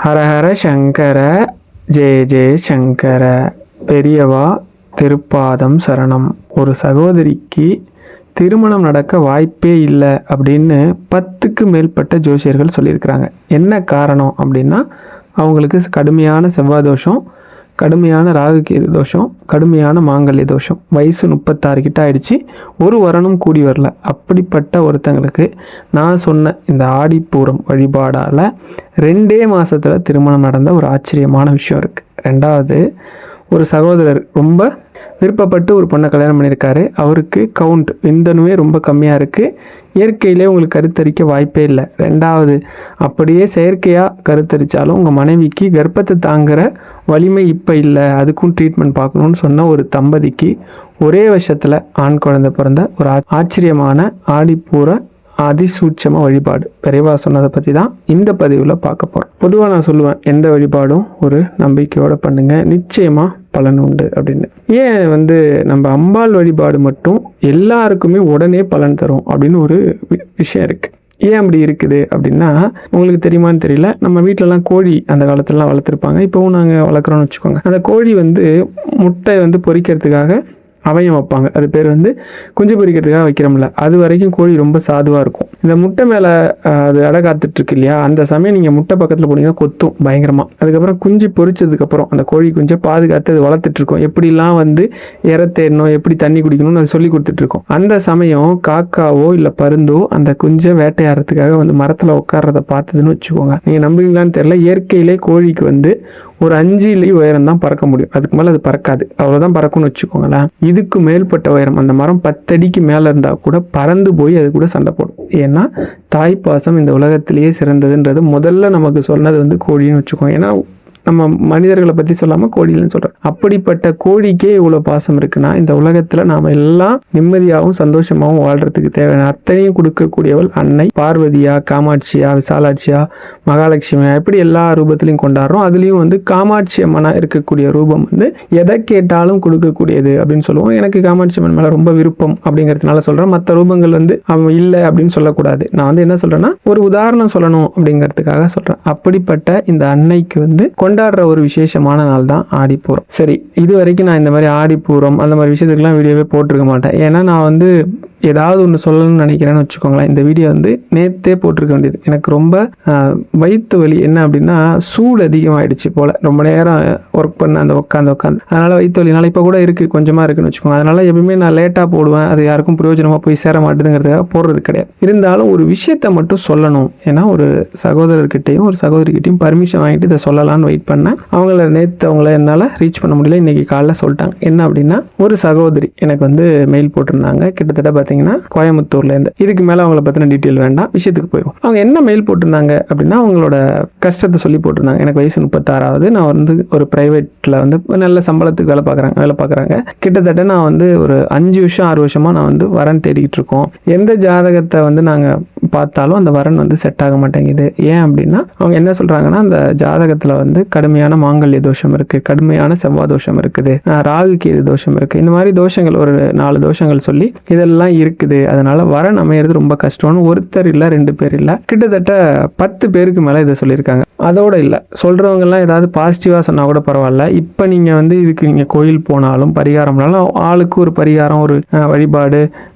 ஹரஹர சங்கர, ஜெய ஜெய சங்கர. பெரியவா திருப்பாதம் சரணம். ஒரு சகோதரிக்கு திருமணம் நடக்க வாய்ப்பே இல்லை அப்படின்னு 10க்கு மேற்பட்ட ஜோசியர்கள் சொல்லியிருக்கிறாங்க. என்ன காரணம் அப்படின்னா, அவங்களுக்கு கடுமையான செவ்வாய் தோஷம், கடுமையான ராகுகேது தோஷம், கடுமையான மாங்கல்ய தோஷம். வயசு 36 கிட்ட ஆயிடுச்சு, ஒரு வரனும் கூடி வரல. அப்படிப்பட்ட ஒருத்தங்களுக்கு நான் சொன்ன இந்த ஆடிப்பூரம் வழிபாடால் 2 மாதத்தில் திருமணம் நடந்த ஒரு ஆச்சரியமான விஷயம் இருக்குது. ரெண்டாவது, ஒரு சகோதரர் ரொம்ப விருப்பப்பட்டு ஒரு பொண்ணை கல்யாணம் பண்ணியிருக்காரு. அவருக்கு கவுண்ட் விந்தணுவே ரொம்ப கம்மியாக இருக்குது. இயற்கையிலே உங்களுக்கு கருத்தரிக்க வாய்ப்பே இல்லை. ரெண்டாவது, அப்படியே செயற்கையாக கருத்தரித்தாலும் உங்கள் மனைவிக்கு கர்ப்பத்தை தாங்குகிற வலிமை இப்போ இல்லை, அதுக்கும் ட்ரீட்மெண்ட் பார்க்கணுன்னு சொன்ன ஒரு தம்பதிக்கு ஒரே வருஷத்தில் ஆண் குழந்தை பிறந்த ஒரு ஆச்சரியமான ஆடிப்பூர அதிசூட்சம வழிபாடு பெரியவா சொன்னதை பற்றி தான் இந்த பதிவில் பார்க்க போகிறோம். பொதுவாக நான் சொல்லுவேன், எந்த வழிபாடும் ஒரு நம்பிக்கையோடு பண்ணுங்கள், நிச்சயமாக பலன் உண்டு அப்படின்னு. ஏன் நம்ம அம்பாள் வழிபாடு மட்டும் எல்லாருக்குமே உடனே பலன் தரும் அப்படின்னு ஒரு விஷயம் இருக்குது. ஏன் அப்படி இருக்குது அப்படின்னா, உங்களுக்கு தெரியுமான்னு தெரியல, நம்ம வீட்டிலலாம் கோழி அந்த காலத்துலலாம் வளர்த்துருப்பாங்க. இப்போவும் நாங்கள் வளர்க்குறோன்னு வச்சுக்கோங்க. அந்த கோழி முட்டை பொரிக்கிறதுக்காக அவயம் வைப்பாங்க. அது பேர் குஞ்சு பொரிக்கிறதுக்காக வைக்கிறோம்ல, அது வரைக்கும் கோழி ரொம்ப சாதுவாக இருக்கும். இந்த முட்டை மேலே அது அடை காத்துட்ருக்கு இல்லையா, அந்த சமயம் நீங்கள் முட்டை பக்கத்தில் போனீங்கன்னா கொத்தும் பயங்கரமாக. அதுக்கப்புறம் குஞ்சு பொரிச்சதுக்கப்புறம் அந்த கோழி குஞ்சை பாதுகாத்து அது வளர்த்துட்ருக்கோம். எப்படிலாம் இற தேடணும், எப்படி தண்ணி குடிக்கணும்னு அது சொல்லி கொடுத்துட்ருக்கோம். அந்த சமயம் காக்காவோ இல்லை பருந்தோ அந்த குஞ்சை வேட்டையாடுறதுக்காக மரத்தில் உட்கார்றத பார்த்ததுன்னு வச்சுக்கோங்க. நீங்கள் நம்புவீங்களான்னு தெரியல, இயற்கையிலே கோழிக்கு ஒரு 5 அடி உயரம் தான் பறக்க முடியும். அதுக்கு மேலே அது பறக்காது, அவ்வளோதான் பறக்கும்னு வச்சுக்கோங்களேன். இதுக்கு மேற்பட்ட உயரம், அந்த மரம் 10 அடிக்கு மேலே இருந்தால் கூட பறந்து போய் அது கூட சண்டை போடும். ஏன்னா தாய்ப்பாசம் இந்த உலகத்திலேயே சிறந்ததுன்றது முதல்ல நமக்கு சொன்னது கோழின்னு வச்சுக்கோங்க. ஏன்னா நம்ம மனிதர்களை பற்றி சொல்லாமல் கோழின்னு சொல்கிறோம். அப்படிப்பட்ட கோழிக்கே இவ்வளோ பாசம் இருக்குன்னா, இந்த உலகத்தில் நாம் எல்லாம் நிம்மதியாகவும் சந்தோஷமாகவும் வாழ்கிறதுக்கு தேவையான அத்தனையும் கொடுக்கக்கூடியவள் அன்னை பார்வதியா, காமாட்சியா, விசாலாட்சியா, மகாலட்சுமியா, எப்படி எல்லா ரூபத்திலையும் கொண்டாடுறோம். அதுலேயும் காமாட்சி அம்மனா இருக்கக்கூடிய ரூபம் எதை கேட்டாலும் கொடுக்கக்கூடியது அப்படின்னு சொல்லுவோம். எனக்கு காமாட்சி அம்மன் மேலே ரொம்ப விருப்பம் அப்படிங்கிறதுனால சொல்கிறேன். மற்ற ரூபங்கள் அவன் இல்லை அப்படின்னு சொல்லக்கூடாது. நான் என்ன சொல்கிறேன்னா, ஒரு உதாரணம் சொல்லணும் அப்படிங்கிறதுக்காக சொல்கிறேன். அப்படிப்பட்ட இந்த அன்னைக்கு கொண்டாடுற ஒரு விசேஷமான நாள் தான் ஆடிப்பூரம். சரி, இது வரைக்கும் நான் இந்த மாதிரி ஆடிப்பூரம் அந்த மாதிரி விஷயத்துக்குலாம் வீடியோவே போட்டிருக்க மாட்டேன். ஏன்னா நான் ஏதாவது ஒன்று சொல்லணும்னு நினைக்கிறேன்னு வச்சுக்கோங்களேன். இந்த வீடியோ நேற்றே போட்டிருக்க வேண்டியது. எனக்கு ரொம்ப வயிற்று வலி, என்ன அப்படின்னா சூடு அதிகமாகிடுச்சு போல், ரொம்ப நேரம் ஒர்க் பண்ண அந்த உட்காந்து அதனால் வயிற்று வலினால இப்போ கூட இருக்குது, கொஞ்சமாக இருக்குன்னு வச்சுக்கோங்க. அதனால் எப்பவுமே நான் லேட்டாக போடுவேன், அது யாருக்கும் பிரயோஜனமாக போய் சேர மாட்டேதுங்கிறதுக்காக போடுறது கிடையாது. இருந்தாலும் ஒரு விஷயத்தை மட்டும் சொல்லணும். ஏன்னா ஒரு சகோதரர்கிட்டையும் ஒரு சகோதரிக்கிட்டையும் பர்மிஷன் வாங்கிட்டு இதை சொல்லலான்னு வெயிட் பண்ணேன். அவங்கள என்னால் ரீச் பண்ண முடியல. இன்றைக்கி காலைல சொல்லிட்டாங்க. என்ன அப்படின்னா, ஒரு சகோதரி எனக்கு மெயில் போட்டிருந்தாங்க. கிட்டத்தட்ட பார்த்தீங்கன்னா கோயம்புத்தூர்லேருந்து. இதுக்கு மேலே அவங்கள பற்றின டீட்டெயில் வேண்டாம், விஷயத்துக்கு போயிடும். அவங்க என்ன மெயில் போட்டிருந்தாங்க அப்படின்னா, அவங்களோட கஷ்டத்தை சொல்லி போட்டிருந்தாங்க. எனக்கு வயசு 36ஆகுது, நான் ஒரு ப்ரைவேட்டில் நல்ல சம்பளத்துக்கு வேலை பார்க்குறாங்க. கிட்டத்தட்ட நான் ஒரு 5 வருஷம் 6 வருஷமாக நான் வரன் தேடிக்கிட்டு இருக்கோம். எந்த ஜாதகத்தை நாங்கள் பார்த்தாலும் அந்த வரன் செட் ஆக மாட்டேங்குது. ஏன் அப்படின்னா, அவங்க என்ன சொல்கிறாங்கன்னா, அந்த ஜாதகத்தில் கடுமையான மாங்கல்ய தோஷம் இருக்குது, கடுமையான செவ்வாய் தோஷம் இருக்குது, ராகுகேது தோஷம் இருக்குது, இந்த மாதிரி தோஷங்கள் ஒரு 4 தோஷங்கள் சொல்லி இதெல்லாம் இருக்குது. அதனால வரன் அமையிறது ரொம்ப கஷ்டம்னு ஒருத்தர் இல்லை 2 பேர் இல்லை, கிட்டத்தட்ட 10 பேருக்கு மேலே இதை சொல்லியிருக்காங்க. அதோட இல்லை, சொல்கிறவங்கெல்லாம் ஏதாவது பாசிட்டிவாக சொன்னால் கூட பரவாயில்ல. இப்போ நீங்கள் இதுக்கு நீங்கள் கோயில் போனாலும் பரிகாரம்னாலும் ஆளுக்கு ஒரு பரிகாரம், ஒரு வழிபாடு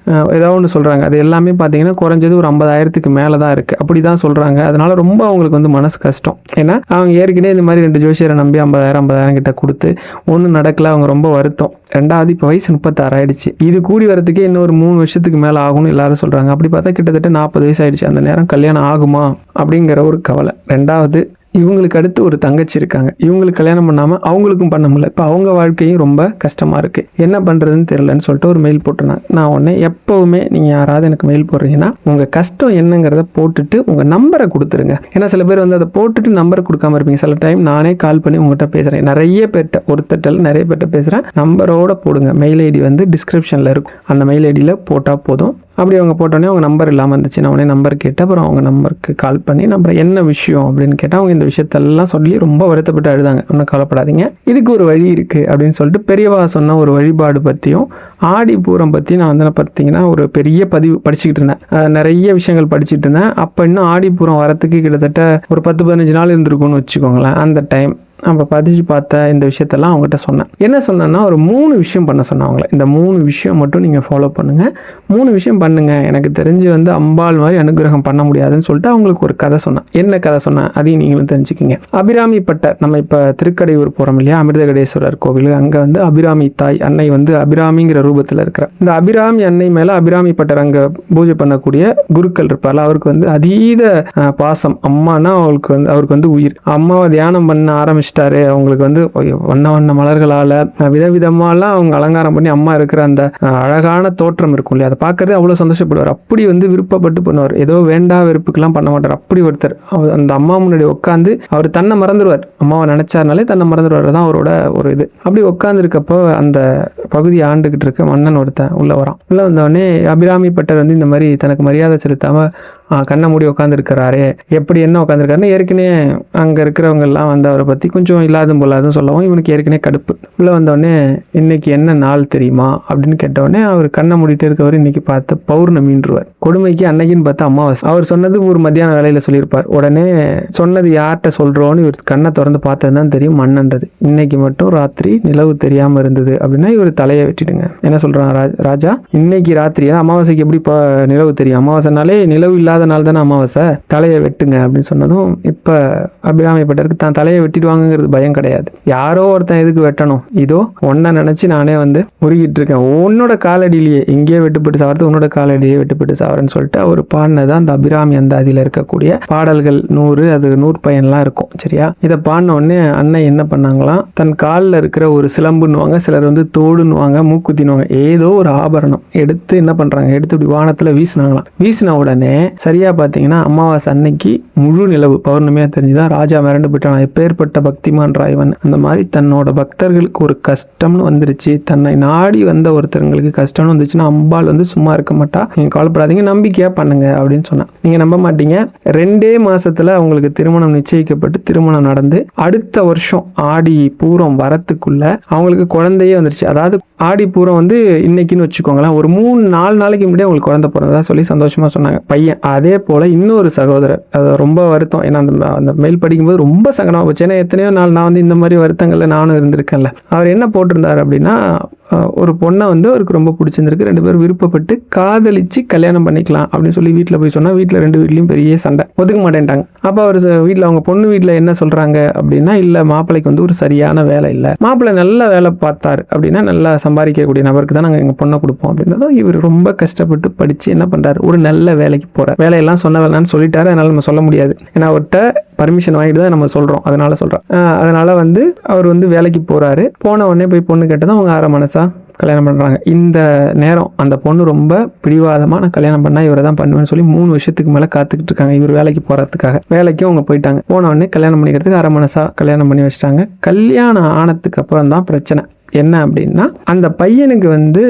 ஏதாவது ஒன்று சொல்கிறாங்க. அது எல்லாமே பார்த்தீங்கன்னா குறைஞ்சது ஒரு 50,000க்கு மேலே தான் இருக்குது, அப்படி தான் சொல்கிறாங்க. அதனால் ரொம்ப அவங்களுக்கு மனசு கஷ்டம். ஏன்னா அவங்க ஏற்கனவே இந்த மாதிரி 2 ஜோசியரை நம்பி 50,000 கிட்ட கொடுத்து ஒன்றும் நடக்கலை. அவங்க ரொம்ப வருத்தம். ரெண்டாவது, இப்போ வயசு 36 ஆயிடுச்சு. இது கூடி வரதுக்கே இன்னும் ஒரு 3 வருஷத்துக்கு மேலே ஆகும்னு எல்லாரும் சொல்கிறாங்க. அப்படி பார்த்தா கிட்டத்தட்ட 40 வயசு ஆயிடுச்சு. அந்த நேரம் கல்யாணம் ஆகுமா அப்படிங்கிற ஒரு கவலை. ரெண்டாவது, இவங்களுக்கு அடுத்து ஒரு தங்கச்சி இருக்காங்க. இவங்களுக்கு கல்யாணம் பண்ணாமல் அவங்களுக்கும் பண்ண முடியல. இப்போ அவங்க வாழ்க்கையும் ரொம்ப கஷ்டமாக இருக்குது. என்ன பண்ணுறதுன்னு தெரியலன்னு சொல்லிட்டு ஒரு மெயில் போட்டிருந்தாங்க. நான் உடனே, எப்போவுமே நீங்கள் யாராவது எனக்கு மெயில் போடுறீங்கன்னா உங்கள் கஷ்டம் என்னங்கிறத போட்டுட்டு உங்கள் நம்பரை கொடுத்துருங்க. ஏன்னா சில பேர் அதை போட்டுட்டு நம்பரை கொடுக்காம இருப்பீங்க. சில டைம் நானே கால் பண்ணி உங்கள்கிட்ட பேசுகிறேன். நிறைய பேர்கிட்ட பேசுகிறேன். நம்பரோட போடுங்க. மெயில் ஐடி டிஸ்கிரிப்ஷனில் இருக்கும். அந்த மெயில் ஐடியில் போட்டால் போதும். அப்படி அவங்க போட்டோன்னே அவங்க நம்பர் இல்லாமல் இருந்துச்சு. நான் உடனே நம்பர் கேட்டேன். அப்புறம் அவங்க நம்பருக்கு கால் பண்ணி நம்பர் என்ன விஷயம் அப்படின்னு கேட்டால் அவங்க இந்த விஷயத்தெல்லாம் சொல்லி ரொம்ப வருத்தப்பட்டு அழுதாங்க. ஒன்றும் கவலைப்படாதீங்க, இதுக்கு ஒரு வழி இருக்குது அப்படின்னு சொல்லிட்டு பெரியவா சொன்ன ஒரு வழிபாடு பற்றியும் ஆடி பூரம் பற்றி நான் வந்து பார்த்தீங்கன்னா ஒரு பெரிய பதிவு படிச்சுக்கிட்டு இருந்தேன், நிறைய விஷயங்கள் படிச்சுட்டு இருந்தேன். அப்போ இன்னும் ஆடி பூரம் வரத்துக்கு கிட்டத்தட்ட ஒரு 10-15 நாள் இருந்திருக்கும்னு வச்சுக்கோங்களேன். அந்த டைம் அப்போ பதிச்சு பார்த்த இந்த விஷயத்தெல்லாம் அவங்ககிட்ட சொன்னேன். என்ன சொன்னேன்னா ஒரு 3 விஷயம் பண்ண சொன்னேன் அவங்கள. இந்த 3 விஷயம் மட்டும் நீங்கள் ஃபாலோ பண்ணுங்கள், 3 விஷயம் பண்ணுங்கள், எனக்கு தெரிஞ்சு வந்து அம்பாள் மாதிரி அனுகிரகம் பண்ண முடியாதுன்னு சொல்லிட்டு அவங்களுக்கு ஒரு கதை சொன்னேன். என்ன கதை சொன்னேன் அதையும் நீங்களும் தெரிஞ்சுக்கிங்க. அபிராமி பட்டர், நம்ம இப்போ திருக்கடையூர் போகிறோம் இல்லையா, அமிர்தகடேஸ்வரர் கோவில், அங்கே வந்து அபிராமி தாய் அன்னை வந்து அபிராமிங்கிற ரூபத்தில் இருக்கிற இந்த அபிராமி அன்னை மேலே அபிராமி பட்டர் அங்கே பூஜை பண்ணக்கூடிய குருக்கள் இருப்பார்ல, அவருக்கு வந்து அதீத பாசம். அம்மானா அவருக்கு வந்து உயிர். அம்மாவை தியானம் பண்ண ஆரம்பிச்சு அவங்களுக்கு வந்து வண்ண வண்ண மலர்களால் விதவிதமாலாம் அவங்க அலங்காரம் பண்ணி அம்மா இருக்கிற அந்த அழகான தோற்றம் இருக்கும் இல்லையா, அதை பார்க்கறது அவ்வளோ சந்தோஷப்படுவார். அப்படி வந்து விருப்பப்பட்டு பண்ணுவார், ஏதோ வேண்டா வெறுப்புக்கெல்லாம் பண்ண மாட்டார். அப்படி ஒருத்தர் அந்த அம்மா முன்னாடி உட்காந்து அவர் தன்னை மறந்துடுவார், அம்மாவை நினைச்சாருனாலே தன்னை மறந்துடுவார், தான் அவரோட ஒரு இது. அப்படி உட்காந்துருக்கப்போ அந்த பகுதியை ஆண்டுகிட்டு இருக்க மன்னன் ஒருத்தன் உள்ள வரான். உள்ள வந்தவொடனே அபிராமி பட்டர் வந்து இந்த மாதிரி தனக்கு மரியாதை செலுத்தாம கண்ணை மூடி உட்காந்துருக்கிறாரே, எப்படி என்ன உட்காந்துருக்காருன்னு ஏற்கனவே அங்கே இருக்கிறவங்க எல்லாம் வந்து அவரை பற்றி கொஞ்சம் இல்லாதும் போலாதுன்னு சொல்லவும் இவனுக்கு ஏற்கனவே கடுப்பு. உள்ளே வந்தோடனே இன்னைக்கு என்ன நாள் தெரியுமா அப்படின்னு கேட்டவுடனே அவர் கண்ணை மூடிட்டு இருக்கவர் இன்னைக்கு பார்த்து பௌர்ணமின்றுவார். கொடுமைக்கு அன்னைக்குன்னு பார்த்து அமாவாசை. அவர் சொன்னது ஒரு மத்தியான வேலையில் சொல்லியிருப்பார். உடனே சொன்னது யார்கிட்ட சொல்கிறோன்னு இவர் கண்ணை திறந்து பார்த்தது தான் தெரியும் மன்னன்றது. இன்னைக்கு மட்டும் ராத்திரி நிலவு தெரியாமல் இருந்தது அப்படின்னா இவர் தலையை வெட்டிடுங்க. என்ன சொல்கிறான் ராஜா, இன்னைக்கு ராத்திரி அமாவாசைக்கு எப்படி நிலவு தெரியும், அமாவாசைனாலே நிலவு இல்லாத நாள் தானே அமாவாசை, தலையை வெட்டுங்க அப்படின்னு சொன்னதும் இப்போ அபிராமி பட்டருக்கு தான் தலையை வெட்டிடுவாங்கிறது பயம் கிடையாது. யாரோ ஒருத்தன் எதுக்கு வெட்டணும், இதோ ஒன்றை நினச்சி நானே வந்து உருகிட்டு இருக்கேன், உன்னோட காலடியிலேயே எங்கேயே வெட்டுப்பட்டு சாவது உன்னோட காலடியே வெட்டுப்பட்டு சாவரன்னு சொல்லிட்டு அவர் பாடினதான் அந்த அபிராமி அந்த அதில் இருக்கக்கூடிய பாடல்கள் 100, அது 100 பயன்லாம் இருக்கும் சரியா. இதை பாடின உடனே அன்னை என்ன பண்ணாங்களாம், தன் காலில் இருக்கிற ஒரு சிலம்புன்னுவாங்க, சிலர் வந்து தோடுன்னுவாங்க, மூக்குத்தினுவாங்க, ஏதோ ஒரு ஆபரணம் எடுத்து என்ன பண்ணுறாங்க, எடுத்து இப்படி வானத்தில் வீசினாங்களாம். வீசின உடனே சரியா பார்த்தீங்கன்னா அமாவாசை அன்னைக்கு முழு நிலவு பௌர்ணமியாக தெரிஞ்சுதான் ராஜா மிரண்டு போயிட்டான். எப்பேற்பட்ட பக்திமான் ராய்வன், அந்த மாதிரி தன்னோட பக்தர்களுக்கு ஒரு கஷ்டம்னு வந்துருச்சு, தன்னை நாடி வந்த ஒருத்தர்களுக்கு கஷ்டம்னு வந்துச்சுன்னா அம்பாள் வந்து சும்மா இருக்க மாட்டா, நீங்கள் கவலைப்படாதீங்க, நம்பிக்கையா பண்ணுங்க அப்படின்னு சொன்னேன். நீங்க நம்ப மாட்டீங்க, 2 மாசத்துல அவங்களுக்கு திருமணம் நிச்சயிக்கப்பட்டு திருமணம் நடந்து அடுத்த வருஷம் ஆடி பூரம் வரத்துக்குள்ள அவங்களுக்கு குழந்தையே வந்துருச்சு. அதாவது ஆடி பூரம் வந்து இன்னைக்குன்னு வச்சுக்கோங்களேன், ஒரு 3-4 நாளைக்கு முன்னாடி அவங்களுக்கு குழந்தை பிறந்ததா சொல்லி சந்தோஷமா சொன்னாங்க பையன். அதே போல இன்னொரு சகோதரர், அது ரொம்ப வருத்தம், ஏன்னா அந்த மெயில் படிக்கும்போது ரொம்ப சங்கடமாக போச்சு. ஏன்னா எத்தனையோ நாள் நான் வந்து இந்த மாதிரி வருத்தங்கள்ல நானும் இருந்திருக்கேன்ல. அவர் என்ன போட்டிருந்தார் அப்படின்னா, ஒரு பொண்ணை வந்து அவருக்கு ரொம்ப பிடிச்சிருந்திருக்கு, 2 பேரும் விருப்பப்பட்டு காதலிச்சு கல்யாணம் பண்ணிக்கலாம் அப்படின்னு சொல்லி வீட்டில் போய் சொன்னால் வீட்டில் 2 வீட்லையும் பெரிய சண்டை, ஒதுக்க மாட்டேன்ட்டாங்க. அப்போ அவர் வீட்டில் அவங்க பொண்ணு வீட்டில் என்ன சொல்கிறாங்க அப்படின்னா, இல்லை மாப்பிள்ளைக்கு வந்து ஒரு சரியான வேலை இல்லை, மாப்பிள்ளை நல்ல வேலை பார்த்தாரு அப்படின்னா நல்லா சம்பாதிக்கக்கூடிய நபருக்கு தான் நாங்கள் எங்கள் பொண்ணை கொடுப்போம் அப்படின்றதும் இவர் ரொம்ப கஷ்டப்பட்டு படித்து என்ன பண்ணுறாரு, ஒரு நல்ல வேலைக்கு போகிறார். வேலையெல்லாம் சொன்ன வேலைன்னு சொல்லிட்டாரு, அதனால் நம்ம சொல்ல முடியாது, ஏன்னா அவர்கிட்ட பர்மிஷன் வாங்கிட்டு தான் நம்ம சொல்கிறோம், அதனால சொல்கிறோம். அதனால் வந்து அவர் வந்து வேலைக்கு போகிறாரு. போன உடனே போய் பொண்ணு கேட்டதான் அவங்க அரை மனசா கல்யாணம் பண்ணுறாங்க. இந்த நேரம் அந்த பொண்ணு ரொம்ப பிடிவாதமாக நான் கல்யாணம் பண்ணால் இவரை தான் பண்ணுவேன்னு சொல்லி 3 வருஷத்துக்கு மேலே காத்துக்கிட்டு இருக்காங்க இவர் வேலைக்கு போகிறதுக்காக. வேலைக்கும் அவங்க போயிட்டாங்க. போன உடனே கல்யாணம் பண்ணிக்கிறதுக்கு அரை மனசா கல்யாணம் பண்ணி வச்சிட்டாங்க. கல்யாணம் ஆனதுக்கு அப்புறம் தான் பிரச்சனை என்ன அப்படின்னா, அந்த பையனுக்கு வந்து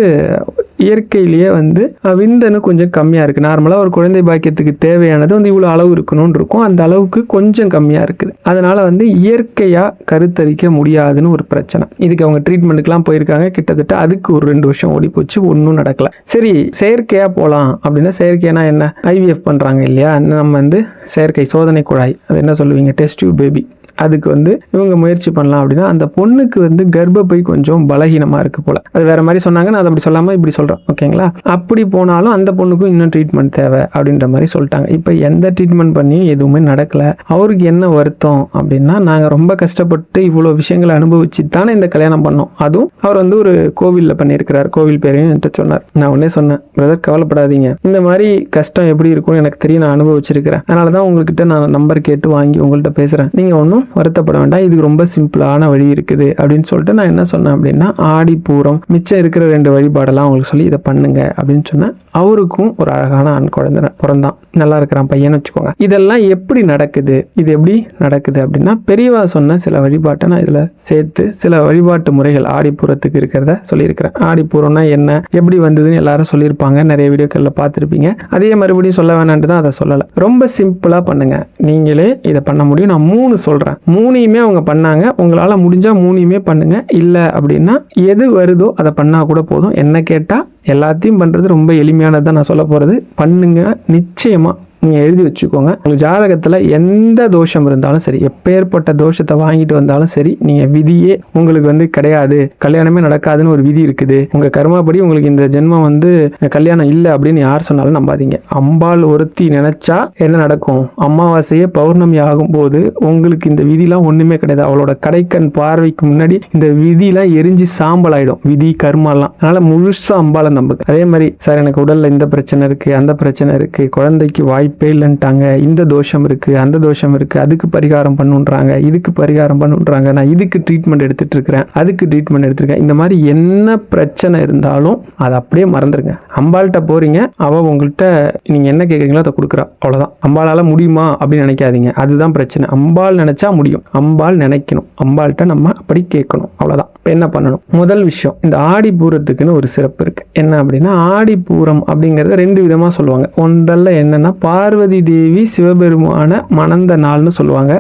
இயற்கையிலேயே வந்து விந்தணு கொஞ்சம் கம்மியாக இருக்குது. நார்மலாக ஒரு குழந்தை பாக்கியத்துக்கு தேவையானது வந்து இவ்வளோ அளவு இருக்கணும்னு இருக்கும், அந்த அளவுக்கு கொஞ்சம் கம்மியாக இருக்குது. அதனால் வந்து இயற்கையாக கருத்தரிக்க முடியாதுன்னு ஒரு பிரச்சனை. இதுக்கு அவங்க ட்ரீட்மெண்ட்டுக்கெலாம் போயிருக்காங்க. கிட்டத்தட்ட அதுக்கு ஒரு 2 வருஷம் ஓடி போச்சு, ஒன்றும் நடக்கலை. சரி செயற்கையாக போகலாம் அப்படின்னா, செயற்கைனா என்ன, ஐவிஎஃப் பண்ணுறாங்க இல்லையா, நம்ம வந்து செயற்கை சோதனை குழாய், அது என்ன சொல்லுவீங்க, டெஸ்ட் டியூப் பேபி, அதுக்கு வந்து இவங்க முயற்சி பண்ணலாம் அப்படின்னா, அந்த பொண்ணுக்கு வந்து கர்ப்பப்பை கொஞ்சம் பலகீனமாக இருக்குது போல். அது வேறு மாதிரி சொன்னாங்க, நான் அதை அப்படி சொல்லாமல் இப்படி சொல்கிறேன் ஓகேங்களா. அப்படி போனாலும் அந்த பொண்ணுக்கும் இன்னும் ட்ரீட்மெண்ட் தேவை அப்படின்ற மாதிரி சொல்லிட்டாங்க. இப்போ எந்த ட்ரீட்மெண்ட் பண்ணியும் எதுவுமே நடக்கலை. அவருக்கு என்ன வருத்தம் அப்படின்னா, நாங்கள் ரொம்ப கஷ்டப்பட்டு இவ்வளோ விஷயங்களை அனுபவிச்சு தானே இந்த கல்யாணம் பண்ணோம். அதுவும் அவர் வந்து ஒரு கோவிலில் பண்ணியிருக்கிறார், கோவில் பேரையும் என்கிட்ட சொன்னார். நான் உடனே சொன்னேன், பிரதர் கவலைப்படாதீங்க, இந்த மாதிரி கஷ்டம் எப்படி இருக்கும்னு எனக்கு தெரியும், நான் அனுபவிச்சிருக்கிறேன், அதனால தான் உங்கள்கிட்ட நான் நம்பர் கேட்டு வாங்கி உங்கள்கிட்ட பேசுகிறேன், நீங்கள் ஒன்றும் வருத்தப்பட வேண்டாம், இதுக்கு ரொம்ப சிம்பிளான வழி இருக்குது அப்படின்னு சொல்லிட்டு நான் என்ன சொன்னேன் அப்படின்னா, ஆடி பூரம் மிச்சம் இருக்கிற 2 வழிபாடெல்லாம் அவங்களுக்கு சொல்லி இதை பண்ணுங்க அப்படின்னு சொன்னேன். அவருக்கும் ஒரு அழகான ஆண் குழந்தை பிறந்தான், நல்லா இருக்கிறான் பையன் வச்சுக்கோங்க. இதெல்லாம் எப்படி நடக்குது, இது எப்படி நடக்குது அப்படின்னா, பெரியவா சொன்ன சில வழிபாட்டை நான் இதில் சேர்த்து சில வழிபாட்டு முறைகள் ஆடிப்பூரத்துக்கு இருக்கிறத சொல்லியிருக்கிறேன். ஆடிப்பூரம்னா என்ன, எப்படி வந்ததுன்னு எல்லாரும் சொல்லியிருப்பாங்க, நிறைய வீடியோக்களில் பார்த்துருப்பீங்க. அதே மறுபடியும் சொல்ல வேணான்ட்டு தான் அதை சொல்லலை. ரொம்ப சிம்பிளாக பண்ணுங்க, நீங்களே இதை பண்ண முடியும். நான் 3 சொல்கிறேன், சொல்கிறேன். 3யுமே அவங்க பண்ணாங்க. உங்களால் முடிஞ்சால் 3யுமே பண்ணுங்க. இல்லை அப்படின்னா எது வருதோ அதை பண்ணால் கூட போதும். என்ன கேட்டால் எல்லாத்தையும் பண்ணுறது ரொம்ப எளிமையானது தான் நான் சொல்ல போகிறது. பண்ணுங்க, நிச்சயமாக நீங்கள் எழுதி வச்சுக்கோங்க. உங்கள் ஜாதகத்தில் எந்த தோஷம் இருந்தாலும் சரி, எப்பேற்பட்ட தோஷத்தை வாங்கிட்டு வந்தாலும் சரி, நீங்கள் விதியே உங்களுக்கு வந்து கிடையாது, கல்யாணமே நடக்காதுன்னு ஒரு விதி இருக்குது, உங்கள் கர்மாப்படி உங்களுக்கு இந்த ஜென்மம் வந்து கல்யாணம் இல்லை அப்படின்னு யார் சொன்னாலும் நம்பாதீங்க. அம்பாள் ஒருத்தி நினைச்சா என்ன நடக்கும்? அமாவாசையே பௌர்ணமி ஆகும்போது உங்களுக்கு இந்த விதிலாம் ஒன்றுமே கிடையாது. அவளோட கடைக்கண் பார்வைக்கு முன்னாடி இந்த விதிலாம் எரிஞ்சு சாம்பல் ஆகிடும், விதி கர்மாலாம். அதனால் முழுசாக அம்பாளை நம்புங்க. அதே மாதிரி சார் எனக்கு உடலில் இந்த பிரச்சனை இருக்குது, அந்த பிரச்சனை இருக்குது, குழந்தைக்கு வாய்ப்பே இல்லைன்ட்டாங்க, இந்த தோஷம் இருக்குது, அந்த தோஷம் இருக்குது, அதுக்கு பரிகாரம் பண்ணுன்றாங்க, இதுக்கு பரிகாரம் பண்ணுன்றாங்க, நான் இதுக்கு ட்ரீட்மெண்ட் எடுத்துகிட்டு இருக்கிறேன், அதுக்கு ட்ரீட்மெண்ட் எடுத்துருக்கேன், இந்த மாதிரி என்ன பிரச்சனை இருந்தாலும் அதை அப்படியே மறந்துடுங்க. அம்பாள்கிட்ட போகிறீங்க, அவள் உங்கள்கிட்ட நீங்கள் என்ன கேட்குறீங்களோ அதை கொடுக்குறா, அவ்வளோதான். அம்பாளால் முடியுமா அப்படின்னு நினைக்காதீங்க, அதுதான் பிரச்சனை. அம்பாள் நினச்சா முடியும், அம்பாள் நினைக்கணும், அம்பாள்கிட்ட நம்ம அப்படி கேட்கணும், அவ்வளோதான். இப்போ என்ன பண்ணணும்? முதல் விஷயம், இந்த ஆடிப்பூரத்துக்குன்னு ஒரு சிறப்பு இருக்குது. என்ன அப்படின்னா, ஆடிப்பூரம் அப்படிங்கிறத 2 விதமாக சொல்லுவாங்க. ஒன்றல்ல என்னென்னா, பார்வதி தேவி சிவபெருமான மணந்த நாள்னு சொல்லுவாங்க.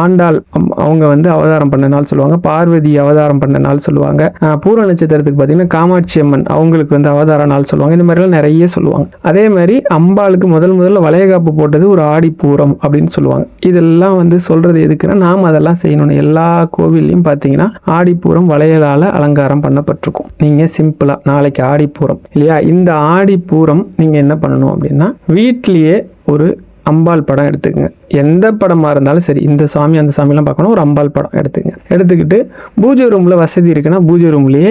ஆண்டாள் அவங்க வந்து அவதாரம் பண்ண நாள் சொல்லுவாங்க, பார்வதி அவதாரம் பண்ண நாள் சொல்லுவாங்க. பூர நட்சத்திரத்துக்கு பார்த்தீங்கன்னா காமாட்சி அம்மன் அவங்களுக்கு வந்து அவதார நாள் சொல்லுவாங்க. இந்த மாதிரிலாம் நிறைய சொல்லுவாங்க. அதே மாதிரி அம்பாளுக்கு முதல்ல வளையகாப்பு போட்டது ஒரு ஆடிப்பூரம் அப்படின்னு சொல்லுவாங்க. இதெல்லாம் வந்து சொல்றது எதுக்குன்னா, நாம் அதெல்லாம் செய்யணும். எல்லா கோவில்லையும் பார்த்தீங்கன்னா ஆடிப்பூரம் வளையலால் அலங்காரம் பண்ணப்பட்டிருக்கும். நீங்கள் சிம்பிளாக நாளைக்கு ஆடிப்பூரம் இல்லையா, இந்த ஆடிப்பூரம் நீங்கள் என்ன பண்ணணும் அப்படின்னா, வீட்லேயே ஒரு அம்பாள் படம் எடுத்துக்கங்க. எந்த படமாக இருந்தாலும் சரி, இந்த சாமி அந்த சாமிலாம் பார்க்கணும், ஒரு அம்பாள் படம் எடுத்துக்கிட்டு பூஜை ரூமில் வசதி இருக்குன்னா பூஜை ரூம்லேயே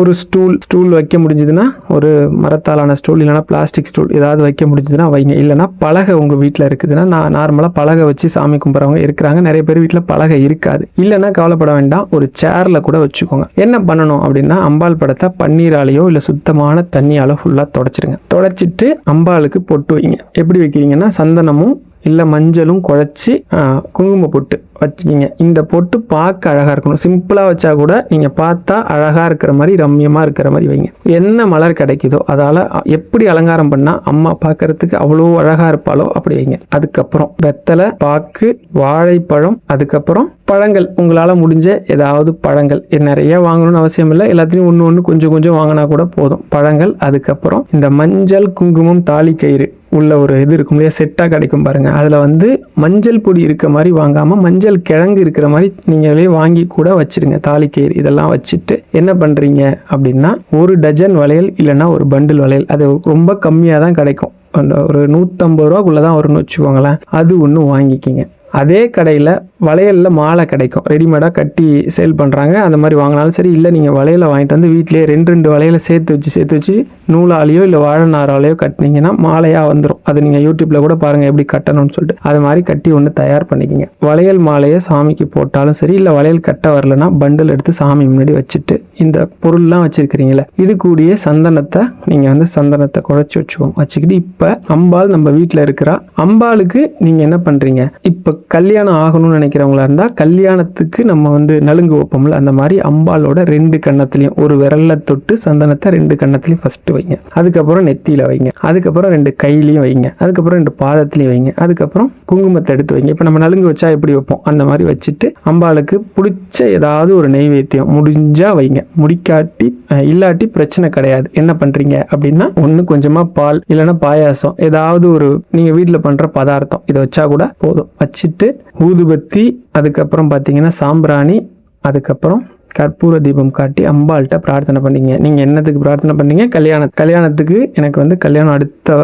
ஒரு ஸ்டூல் வைக்க முடிஞ்சதுன்னா, ஒரு மரத்தாலான ஸ்டூல் இல்லைனா பிளாஸ்டிக் ஸ்டூல் ஏதாவது வைக்க முடிஞ்சதுன்னா வைங்க. இல்லைனா பலகை உங்கள் வீட்டில் இருக்குதுன்னா, நான் நார்மலாக பலகை வச்சு சாமி கும்பிட்றவங்க இருக்கிறாங்க. நிறைய பேர் வீட்டில் பலகை இருக்காது. இல்லைன்னா கவலைப்பட வேண்டாம், ஒரு சேரில் கூட வச்சுக்கோங்க. என்ன பண்ணணும் அப்படின்னா, அம்பாள் படத்தை பன்னீராலேயோ இல்லை சுத்தமான தண்ணியாலோ ஃபுல்லாக தொடச்சிட்டு அம்பாளுக்கு பொட்டு வைங்க. எப்படி வைக்கிறீங்கன்னா, சந்தனமும் இல்லை மஞ்சளும் குழச்சி குங்கும பொட்டு வச்சுக்கிங்க. இந்த பொட்டு பார்க்க அழகாக இருக்கணும். சிம்பிளாக வச்சா கூட நீங்கள் பார்த்தா அழகாக இருக்கிற மாதிரி, ரம்யமாக இருக்கிற மாதிரி வைங்க. என்ன மலர் கிடைக்குதோ அதால் எப்படி அலங்காரம் பண்ணால் அம்மா பார்க்கறதுக்கு அவ்வளோ அழகாக இருப்பாளோ அப்படி வைங்க. அதுக்கப்புறம் வெத்தலை, பாக்கு, வாழைப்பழம், அதுக்கப்புறம் பழங்கள். உங்களால் முடிஞ்ச ஏதாவது பழங்கள், நிறைய வாங்கணும்னு அவசியம் இல்லை, எல்லாத்தையும் ஒன்று கொஞ்சம் வாங்கினா கூட போதும் பழங்கள். அதுக்கப்புறம் இந்த மஞ்சள், குங்குமம், தாலி கயிறு உள்ள ஒரு இது இருக்கும் இல்லையா, செட்டாக கிடைக்கும் பாருங்க. அதில் வந்து மஞ்சள் பொடி இருக்க மாதிரி வாங்காமல் மஞ்சள் கிழங்கு இருக்கிற மாதிரி நீங்களே வாங்கி கூட வச்சிருங்க. தாலி கயிறு இதெல்லாம் வச்சுட்டு என்ன பண்ணுறீங்க அப்படின்னா, ஒரு டஜன் வளையல் இல்லைன்னா ஒரு பண்டில் வளையல், அது ரொம்ப கம்மியாக தான் கிடைக்கும், அந்த ஒரு 150 ரூபாக்குள்ளே தான் வரும்னு வச்சுக்கோங்களேன். அது ஒன்று வாங்கிக்கிங்க. அதே கடையில் வளையலில் மாலை கிடைக்கும், ரெடிமேடாக கட்டி சேல் பண்ணுறாங்க. அந்த மாதிரி வாங்கினாலும் சரி, இல்லை நீங்கள் வளையலை வாங்கிட்டு வந்து வீட்டிலேயே 2 வளையலை சேர்த்து வச்சு நூலாலேயோ இல்லை வாழை நாராலேயோ கட்டினீங்கன்னா மாலையாக வந்துடும். அது நீங்கள் யூடியூப்பில் கூட பாருங்கள் எப்படி கட்டணும்னு சொல்லிட்டு. அது மாதிரி கட்டி ஒன்று தயார் பண்ணிக்கிங்க. வளையல் மாலையை சாமிக்கு போட்டாலும் சரி, இல்லை வளையல் கட்ட வரலன்னா பண்டில் எடுத்து சாமி முன்னாடி வச்சுட்டு இந்த பொருள்லாம் வச்சுருக்கிறீங்களே, இது கூடிய சந்தனத்தை நீங்கள் வந்து சந்தனத்தை குழைச்சி வச்சுக்கிட்டு, இப்போ அம்பாள் நம்ம வீட்டில் இருக்கிறா. அம்பாளுக்கு நீங்கள் என்ன பண்ணுறீங்க, இப்போ கல்யாணம் ஆகணும்னு நினைக்கிறவங்களா இருந்தால் கல்யாணத்துக்கு நம்ம வந்து நலுங்கு வைப்போம்ல, அந்த மாதிரி அம்பாளோட 2 கன்னத்துலையும் ஒரு விரல்ல தொட்டு சந்தனத்தை 2 கன்னத்துலையும் ஃபஸ்ட்டு வைங்க. அதுக்கப்புறம் நெத்தியில் வைங்க. அதுக்கப்புறம் 2 கையிலையும் வைங்க. அதுக்கப்புறம் 2 பாதத்துலையும் வைங்க. அதுக்கப்புறம் குங்குமத்தை எடுத்து வைங்க. இப்போ நம்ம நலுங்கு வச்சா எப்படி வைப்போம் அந்த மாதிரி வச்சுட்டு அம்பாளுக்கு பிடிச்ச ஏதாவது ஒரு நெய்வேத்தியம் முடிஞ்சால் வைங்க. இல்லாட்டி பிரச்சனை கிடையாது. என்ன பண்ணுறீங்க அப்படின்னா, ஒன்று கொஞ்சமாக பால் இல்லைன்னா பாயாசம், ஏதாவது ஒரு நீங்கள் வீட்டில் பண்ணுற பதார்த்தம் இதை வச்சா கூட போதும். வச்சுட்டு ஊதுபத்தி, அதுக்கப்புறம் பார்த்தீங்கன்னா சாம்பிராணி, அதுக்கப்புறம் கற்பூர தீபம் காட்டி அம்பாள்கிட்ட பிரார்த்தனை பண்ணீங்க. நீங்கள் என்னத்துக்கு பிரார்த்தனை பண்ணீங்க? கல்யாணத்துக்கு எனக்கு வந்து கல்யாணம் அடுத்த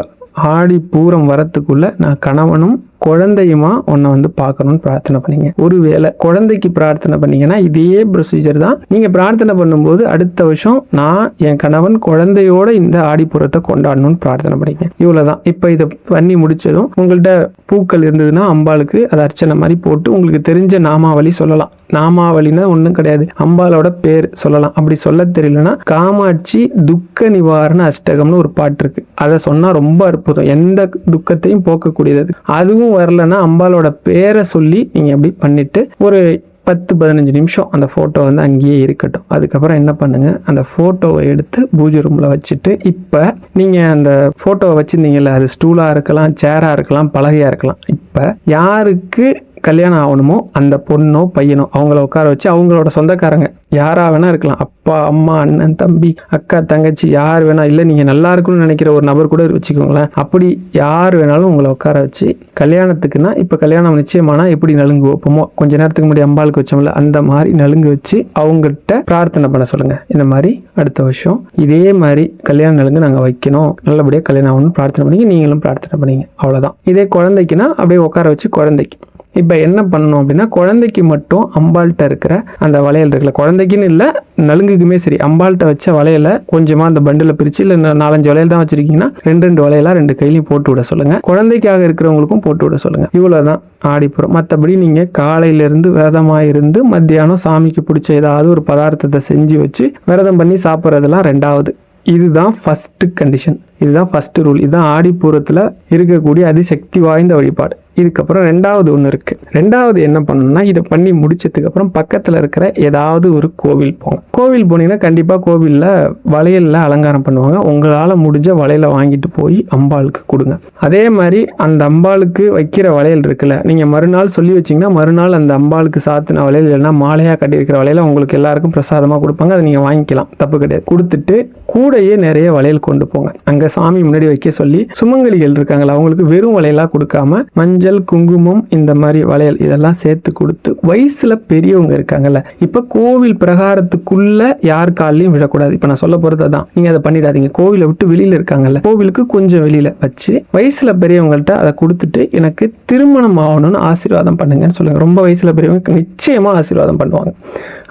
ஆடி பூரம் வரத்துக்குள்ள நான் கணவனும் குழந்தையுமா உன்னை வந்து பார்க்கணும்னு பிரார்த்தனை பண்ணீங்க. ஒருவேளை குழந்தைக்கு பிரார்த்தனை பண்ணீங்கன்னா இதே ப்ரொசீஜர் தான். நீங்கள் பிரார்த்தனை பண்ணும்போது அடுத்த வருஷம் நான் என் கணவன் குழந்தையோட இந்த ஆடிப்புறத்தை கொண்டாடணும்னு பிரார்த்தனை பண்ணீங்க. இவ்வளோதான். இப்போ இதை பண்ணி முடிச்சதும் உங்கள்கிட்ட பூக்கள் இருந்ததுன்னா அம்பாளுக்கு அதை அர்ச்சனை மாதிரி போட்டு உங்களுக்கு தெரிஞ்ச நாமாவளி சொல்லலாம். நாமாவளினா ஒன்றும் கிடையாது, அம்பாலோட பேர் சொல்லலாம். அப்படி சொல்ல தெரியலனா காமாட்சி துக்க நிவாரண அஷ்டகம்னு ஒரு பாட்டு இருக்கு, அதை சொன்னால் ரொம்ப அற்புதம், எந்த துக்கத்தையும் போக்கக்கூடியது. அதுவும் வரலன்னா அம்பாலோட பேரை சொல்லி நீங்கள் அப்படி பண்ணிட்டு ஒரு 10-15 நிமிஷம் அந்த ஃபோட்டோ வந்து அங்கேயே இருக்கட்டும். அதுக்கப்புறம் என்ன பண்ணுங்கள், அந்த ஃபோட்டோவை எடுத்து பூஜை ரூமில் வச்சுட்டு, இப்போ நீங்கள் அந்த ஃபோட்டோவை வச்சுருந்தீங்கல்ல, அது ஸ்டூலாக இருக்கலாம், சேராக இருக்கலாம், பலகையாக இருக்கலாம். இப்போ யாருக்கு கல்யாணம் ஆகணுமோ அந்த பொண்ணோ பையனோ அவங்கள உட்கார வச்சு அவங்களோட சொந்தக்காரங்க யாரா வேணா இருக்கலாம், அப்பா அம்மா அண்ணன் தம்பி அக்கா தங்கச்சி யார் வேணா, இல்லை நீங்கள் நல்லா இருக்குன்னு நினைக்கிற ஒரு நபர் கூட வச்சுக்கோங்களேன், அப்படி யார் வேணாலும் உங்களை உட்கார வச்சு கல்யாணத்துக்குன்னா இப்போ கல்யாணம் நிச்சயமானா எப்படி நலுங்கு வைப்போமோ கொஞ்ச நேரத்துக்கு முன்னாடி அம்பாளுக்கு வச்சோம்ல அந்த மாதிரி நலுங்கு வச்சு அவங்ககிட்ட பிரார்த்தனை பண்ண சொல்லுங்க. இந்த மாதிரி அடுத்த வருஷம் இதே மாதிரி கல்யாண நலுங்கு நாங்கள் வைக்கணும், நல்லபடியாக கல்யாணம் ஆகணும்னு பிரார்த்தனை பண்ணிங்க, நீங்களும் பிரார்த்தனை பண்ணிங்க, அவ்வளோதான். இதே குழந்தைக்குன்னா அப்படியே உட்கார வச்சு குழந்தைக்கு இப்போ என்ன பண்ணணும் அப்படின்னா குழந்தைக்கு மட்டும் அம்பாள்கிட்ட இருக்கிற அந்த வளையல் இருக்குல்ல, குழந்தைக்குன்னு இல்லை நலுங்குக்குமே சரி, அம்பாள்கிட்ட வச்ச வளையலை கொஞ்சமாக அந்த பண்டில் பிரித்து இல்லை 4-5 வளையல் தான் வச்சுருக்கீங்கன்னா 2 வளையலாக 2 கையிலையும் போட்டு விட சொல்லுங்கள். குழந்தைக்காக இருக்கிறவங்களுக்கும் போட்டு விட சொல்லுங்கள். இவ்வளோதான் ஆடிப்புறம். மற்றபடி நீங்கள் காலையிலேருந்து விரதமாக இருந்து மத்தியானம் சாமிக்கு பிடிச்ச ஏதாவது ஒரு பதார்த்தத்தை செஞ்சு வச்சு விரதம் பண்ணி சாப்பிட்றதெல்லாம் 2வது. இதுதான் ஃபஸ்ட்டு கண்டிஷன், இதுதான் ஃபஸ்ட்டு ரூல். இதுதான் ஆடிப்பூரத்தில் இருக்கக்கூடிய அதிசக்தி வாய்ந்த வழிபாடு. இதுக்கப்புறம் 2வது ஒன்று இருக்குது. 2வது என்ன பண்ணணும்னா இதை பண்ணி முடிச்சதுக்கப்புறம் பக்கத்தில் இருக்கிற ஏதாவது ஒரு கோவில் போங்க. கோவில் போனீங்கன்னா கண்டிப்பாக கோவிலில் வளையலில் அலங்காரம் பண்ணுவாங்க. உங்களால் முடிஞ்ச வளையலை வாங்கிட்டு போய் அம்பாளுக்கு கொடுங்க. அதே மாதிரி அந்த அம்பாளுக்கு வைக்கிற வளையல் இருக்குல்ல, நீங்கள் மறுநாள் சொல்லி வச்சிங்கன்னா மறுநாள் அந்த அம்பாளுக்கு சாத்தின வளையல் இல்லைன்னா மாலையாக கட்டியிருக்கிற வளையலை உங்களுக்கு எல்லாருக்கும் பிரசாதமாக கொடுப்பாங்க. அதை நீங்கள் வாங்கிக்கலாம், தப்பு கிடையாது. கொடுத்துட்டு கூடையே நிறைய வளையல் கொண்டு போங்க. அங்கே சாமி முன்னாடி வைக்க சொல்லி சுமங்கலிகள் இருக்காங்களா அவங்களுக்கு வெறும் வளையலாக கொடுக்காம மஞ்சள் குங்குமம் இந்த மாதிரி வளையல் இதெல்லாம் சேர்த்து கொடுத்து, வயசுல பெரியவங்க இருக்காங்கல்ல, இப்ப கோவில் பிரகாரத்துக்குள்ள யார் காலையும் விடக்கூடாது. இப்ப நான் சொல்ல போறது அதான், நீங்க அதை பண்ணிடாதீங்க. கோவிலை விட்டு வெளியில இருக்காங்கல்ல, கோவிலுக்கு கொஞ்சம் வெளியில வச்சு வயசுல பெரியவங்கள்ட்ட அதை கொடுத்துட்டு எனக்கு திருமணம் ஆகணும்னு ஆசீர்வாதம் பண்ணுங்கன்னு சொல்லுங்க. ரொம்ப வயசுல பெரியவங்க நிச்சயமா ஆசீர்வாதம் பண்ணுவாங்க.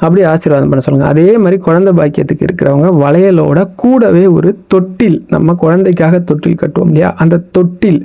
அப்படி ஆசீர்வாதம் பண்ண சொல்லுங்க. அதே மாதிரி குழந்தை பாக்கியத்துக்கு இருக்கிறவங்க வளையலோட கூடவே ஒரு தொட்டில், நம்ம குழந்தைக்காக தொட்டில் கட்டுவோம் இல்லையா, அந்த தொட்டில்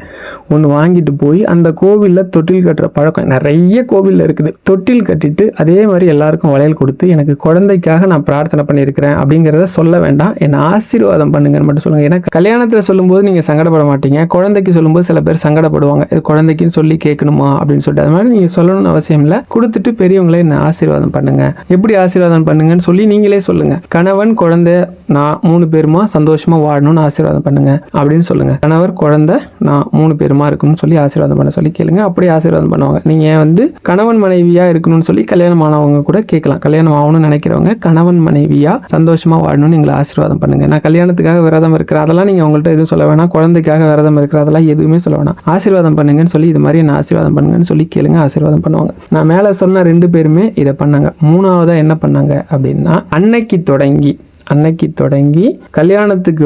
ஒன்று வாங்கிட்டு போய் அந்த கோவிலில் தொட்டில் கட்டுற பழக்கம் நிறைய கோவிலில் இருக்குது. தொட்டில் கட்டிட்டு அதே மாதிரி எல்லாருக்கும் வளையல் கொடுத்து எனக்கு குழந்தைக்காக நான் பிரார்த்தனை பண்ணியிருக்கிறேன் அப்படிங்கிறத சொல்ல வேண்டாம், என்னை ஆசீர்வாதம் பண்ணுங்கன்னு மட்டும் சொல்லுங்கள். ஏன்னா கல்யாணத்தில் சொல்லும்போது நீங்கள் சங்கடப்பட மாட்டீங்க, குழந்தைக்கு சொல்லும்போது சில பேர் சங்கடப்படுவாங்க, இது குழந்தைக்குன்னு சொல்லி கேட்கணுமா அப்படின்னு சொல்லிட்டு. அது மாதிரி நீங்கள் சொல்லணும்னு அவசியம் இல்லை. கொடுத்துட்டு பெரியவங்களே என்னை ஆசீர்வாதம் பண்ணுங்க. எப்படி ஆசீர்வாதம் பண்ணுங்கன்னு சொல்லி நீங்களே சொல்லுங்க. கணவன் குழந்தை நான் 3 பேருமா சந்தோஷமா வாழணும்னு ஆசீர்வாதம் பண்ணுங்க அப்படின்னு சொல்லுங்க. கணவர் குழந்தை நான் 3 பேருமா இருக்கணும்னு சொல்லி ஆசீர்வாதம் பண்ண சொல்லி கேளுங்க. அப்படியே ஆசீர்வாதம் பண்ணுவாங்க. நீங்க கணவன் மனைவியா இருக்கணும்னு சொல்லி கல்யாணம் ஆனவங்க கூட கேட்கலாம். கல்யாணம் ஆகணும்னு நினைக்கிறவங்க கணவன் மனைவியா சந்தோஷமா வாழணும்னு எங்களை ஆசீர்வாதம் பண்ணுங்க. நான் கல்யாணத்துக்காக விரதம் இருக்கிறேன் அதெல்லாம் நீங்க உங்கள்கிட்ட எதுவும் சொல்ல வேணாம். குழந்தைக்காக விரதம் இருக்கிற அதெல்லாம் எதுவுமே சொல்ல வேணாம். ஆசீர்வாதம் பண்ணுங்கன்னு சொல்லி இது மாதிரி என்ன ஆசீர்வாதம் பண்ணுங்கன்னு சொல்லி கேளுங்க, ஆசீர்வாதம் பண்ணுவாங்க. நான் மேலே சொன்ன 2 பேருமே இதை பண்ணாங்க. 3வதா என்ன பண்ணாங்க அப்படின்னா அன்னைக்கு தொடங்கி கல்யாணத்துக்கு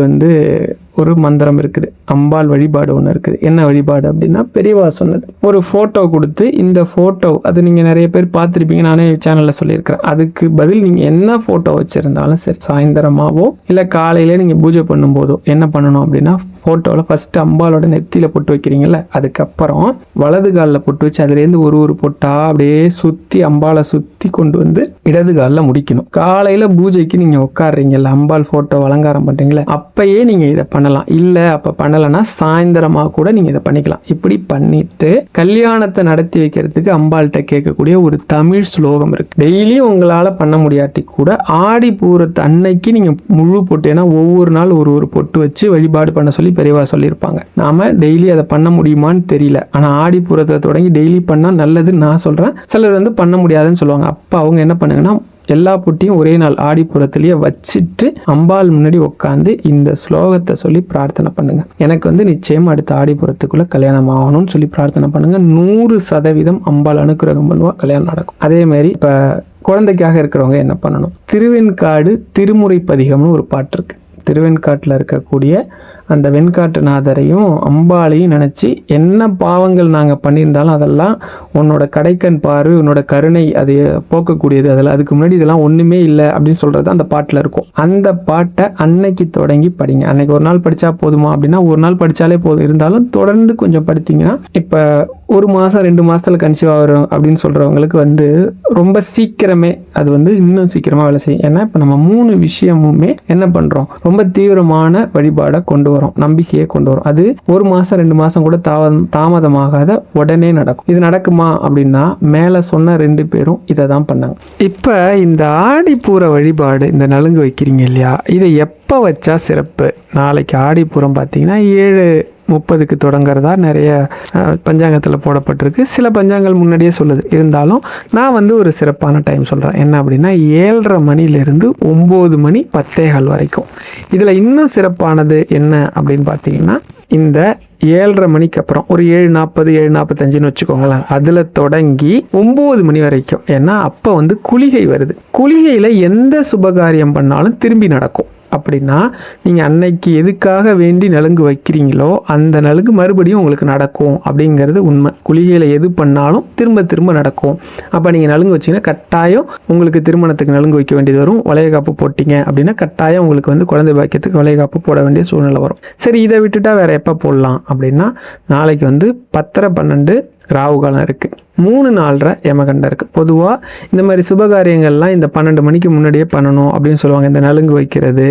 ஒரு மந்திரம் இருக்குது, அம்பாள் வழிபாடு ஒன்று இருக்குது. என்ன வழிபாடு அப்படின்னா பெரியவா சொன்னது. ஒரு ஃபோட்டோ கொடுத்து இந்த ஃபோட்டோ அது நீங்கள் நிறைய பேர் பார்த்துருப்பீங்க, நானே சேனலில் சொல்லியிருக்கிறேன். அதுக்கு பதில் நீங்கள் என்ன ஃபோட்டோ வச்சுருந்தாலும் சரி, சாயந்தரமாவோ இல்லை காலையிலே நீங்கள் பூஜை பண்ணும்போதோ என்ன பண்ணணும் அப்படின்னா ஃபோட்டோவில் ஃபஸ்ட்டு அம்பாலோட நெத்தியில் பொட்டு வைக்கிறீங்கல்ல, அதுக்கப்புறம் வலது காலில் பொட்டு வச்சு அதுலேருந்து ஒரு பொட்டா அப்படியே சுற்றி அம்பாலை சுற்றி கொண்டு வந்து இடது காலில் முடிக்கணும். காலையில் பூஜைக்கு நீங்கள் உட்காடுறீங்கல்ல, அம்பாள் ஃபோட்டோ அலங்காரம் பண்ணுறீங்களே, அப்பயே நீங்கள் இதை பண்ணலாம். இல்லை அப்போ பண்ணலைன்னா சாயந்தரமாக கூட நீங்கள் இதை பண்ணிக்கலாம். இப்படி பண்ணிட்டு கல்யாணத்தை நடத்தி வைக்கிறதுக்கு அம்பாள்கிட்ட கேட்கக்கூடிய ஒரு தமிழ் ஸ்லோகம் இருக்குது. டெய்லியும் உங்களால் பண்ண முடியாட்டி கூட ஆடி பூரத்து அன்னைக்கு நீங்கள் முழு பொட்டு, ஏன்னா ஒவ்வொரு நாள் ஒரு பொட்டு வச்சு வழிபாடு பண்ண சொல்லி பெரியவா சொல்லியிருப்பாங்க. நாம டெய்லி அதை பண்ண முடியுமான்னு தெரியல, ஆனால் ஆடி பூரத்தை தொடங்கி டெய்லி பண்ணால் நல்லதுன்னு நான் சொல்கிறேன். சிலர் பண்ண முடியாதுன்னு சொல்லுவாங்க. அப்போ அவங்க என்ன பண்ணுங்கன்னா எல்லா பொட்டியும் ஒரே நாள் ஆடிப்புறத்துலேயே வச்சுட்டு அம்பாள் முன்னாடி உட்காந்து இந்த ஸ்லோகத்தை சொல்லி பிரார்த்தனை பண்ணுங்க. எனக்கு நிச்சயம் அடுத்த ஆடிப்புறத்துக்குள்ள கல்யாணம் ஆகணும்னு சொல்லி பிரார்த்தனை பண்ணுங்க. 100% அம்பாள் அனுக்கிரகம் பண்ணுவா, கல்யாணம் நடக்கும். அதே மாதிரி இப்போ குழந்தைக்காக இருக்கிறவங்க என்ன பண்ணணும், திருவெண்காடு திருமுறை பதிகம்னு ஒரு பாட்டு இருக்கு. திருவெண்காட்டில் இருக்கக்கூடிய அந்த வெண்காட்டுநாதரையும் அம்பாளையும் நினச்சி என்ன பாவங்கள் நாங்கள் பண்ணியிருந்தாலும் அதெல்லாம் உன்னோட கடைக்கண் பார்வை, உன்னோட கருணை அதை போக்கக்கூடியது. அதில் அதுக்கு முன்னாடி இதெல்லாம் ஒன்றுமே இல்லை அப்படின்னு சொல்கிறது அந்த பாட்டில் இருக்கும். அந்த பாட்டை அன்னைக்கு தொடங்கி படிங்க. அன்னைக்கு ஒரு நாள் படித்தா போதுமா அப்படின்னா ஒரு நாள் படித்தாலே போதும். இருந்தாலும் தொடர்ந்து கொஞ்சம் படித்தீங்கன்னா இப்போ 1 மாதம் 2 மாதத்தில் கன்சீவ் ஆகிறோம் அப்படின்னு சொல்கிறவங்களுக்கு ரொம்ப சீக்கிரமே அது இன்னும் சீக்கிரமாக வேலை செய்யும். ஏன்னா இப்போ நம்ம 3 விஷயமுமே என்ன பண்ணுறோம், ரொம்ப தீவிரமான வழிபாடை கொண்டு வரோம், நம்பிக்கையை கொண்டு வரும். அது 1 மாதம் 2 மாதம் கூட தாமதமாகாத உடனே நடக்கும். இது நடக்குமா அப்படின்னா மேலே சொன்ன 2 பேரும் இதை தான் பண்ணாங்க. இப்போ இந்த ஆடிப்பூர வழிபாடு, இந்த நலுங்கு வைக்கிறீங்க இல்லையா, இதை எப்போ வச்சா சிறப்பு? நாளைக்கு ஆடிப்பூரம் பார்த்தீங்கன்னா 7 30க்கு தொடங்குறதா நிறைய பஞ்சாங்கத்தில் போடப்பட்டிருக்கு. சில பஞ்சாங்கங்கள் முன்னாடியே சொல்லுது. இருந்தாலும் நான் வந்து ஒரு சிறப்பான டைம் சொல்கிறேன். என்ன அப்படின்னா 7:30 மணிலேருந்து 9 மணி 10:15 வரைக்கும். இதில் இன்னும் சிறப்பானது என்ன அப்படின்னு பார்த்தீங்கன்னா, இந்த 7:30 மணிக்கு அப்புறம் ஒரு 7:40 7:45ன்னு வச்சுக்கோங்களேன், அதில் தொடங்கி 9 மணி வரைக்கும். ஏன்னா அப்போ வந்து குளிகை வருது. குளிகையில் எந்த சுபகாரியம் பண்ணாலும் திரும்பி நடக்கும். அப்படின்னா நீங்கள் அன்னைக்கு எதுக்காக வேண்டி நலுங்கு வைக்கிறீங்களோ அந்த நலுங்கு மறுபடியும் உங்களுக்கு நடக்கும் அப்படிங்கிறது உண்மை. குளிகையில் எது பண்ணாலும் திரும்ப திரும்ப நடக்கும். அப்போ நீங்கள் நலுங்கு வச்சிங்கன்னா கட்டாயம் உங்களுக்கு திருமணத்துக்கு நலுங்கு வைக்க வேண்டியது வரும். வளையகாப்பு போட்டிங்க அப்படின்னா கட்டாயம் உங்களுக்கு வந்து குழந்தை பாக்கியத்துக்கு வளையகாப்பு போட வேண்டிய சூழ்நிலை வரும். சரி, இதை விட்டுட்டா வேறு எப்போ போடலாம் அப்படின்னா, நாளைக்கு வந்து 10:12 ராகு காலம் இருக்குது, 3:04 யமகண்டம் இருக்குது. பொதுவாக இந்த மாதிரி சுபகாரியங்கள்லாம் இந்த 12 மணிக்கு முன்னாடியே பண்ணணும் அப்படின்னு சொல்லுவாங்க. இந்த நலுங்கு வைக்கிறது,